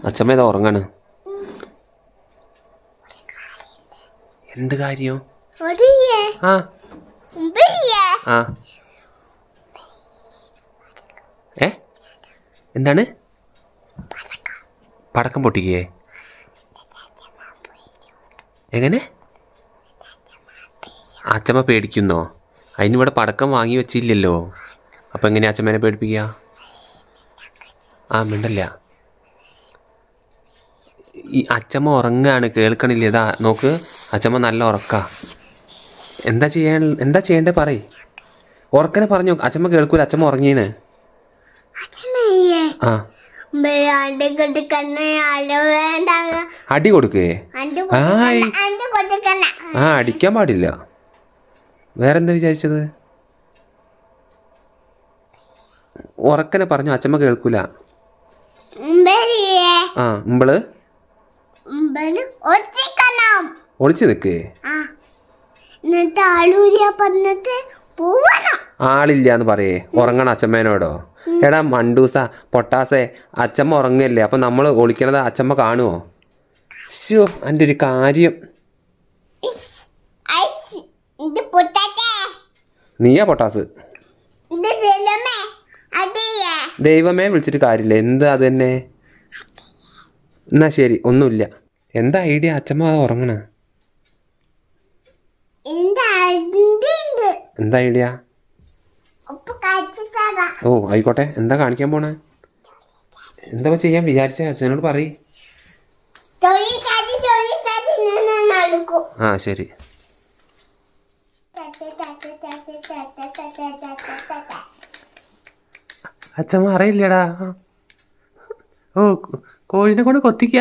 അച്ഛമ്മ ഏതാ ഉറങ്ങാണ്. എന്ത് കാര്യം? ആ ആ ഏ എന്താണ്? പടക്കം പൊട്ടിക്കേ? എങ്ങനെ? അച്ഛമ്മ പേടിക്കുന്നോ? അതിനിവിടെ പടക്കം വാങ്ങി വെച്ചില്ലല്ലോ. അപ്പം എങ്ങനെയാ അച്ഛമ്മേനെ പേടിപ്പിക്കുക? ആ മിണ്ടല്ല. ഈ അച്ഛമ്മ ഉറങ്ങാണ്, കേൾക്കണില്ല. ഇതാ നോക്ക്, അച്ഛമ്മ നല്ല ഉറക്കാ. എന്താ ചെയ്യേണ്ടത് പറയ്. ഉറക്കനെ പറഞ്ഞു. അച്ഛമ്മ കേൾക്കൂല, അച്ഛമ്മ ഉറങ്ങീന്. ആ അടി കൊടുക്കേ? ആ അടിക്കാൻ പാടില്ല. വേറെന്താ വിചാരിച്ചത്? ഉറക്കനെ പറഞ്ഞു, അച്ഛമ്മ കേൾക്കൂല. ആ ഇമ്പള് ഒളിച്ചു നിൽക്കേ? ആളില്ലാന്ന് പറയേ? ഉറങ്ങണ അച്ഛമ്മേനോടോ? എടാ മണ്ടൂസ പൊട്ടാസേ, അച്ഛമ്മ ഉറങ്ങല്ലേ, അപ്പം നമ്മൾ ഒളിക്കണത് അച്ഛമ്മ കാണുമോ? ശ്ശോ, എൻ്റെ ഒരു കാര്യം. നീയാ പൊട്ടാസ്. ദൈവമേ വിളിച്ചിട്ട് കാര്യമില്ല. എന്താ അത് തന്നെ? എന്നാ ശരി, ഒന്നുമില്ല. എന്താ ഐഡിയ? അച്ഛമ്മ അത് ഉറങ്ങണ. എന്താ ഐഡിയ? ഓ ആയിക്കോട്ടെ. എന്താ കാണിക്കാൻ പോണേ? എന്താ ചെയ്യാൻ വിചാരിച്ച അച്ഛനോട് പറയ്. ആ ശരി. അച്ഛമ്മ അറിയില്ലടാ. ഓ കോഴിനെ കൊണ്ട് കൊത്തിക്ക.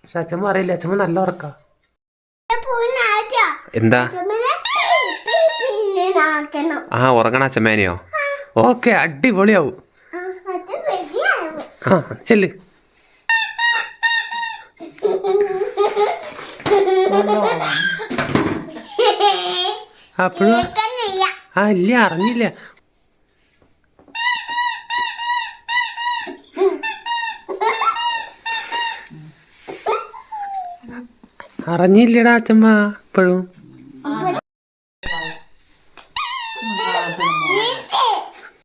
പക്ഷെ അച്ഛമ്മ അറിയില്ല, അച്ഛമ്മ നല്ല ഉറക്കാ. എന്താ? ആ ഉറങ്ങണ അച്ഛമ്മേനെയോ? ഓക്കെ, അടിപൊളിയാവും. ആ ചെല്ല്. അപ്പോഴും ആ ഇല്ല, അറിഞ്ഞില്ല. അറിഞ്ഞില്ലടാ അച്ഛമ്മ ഇപ്പോഴും.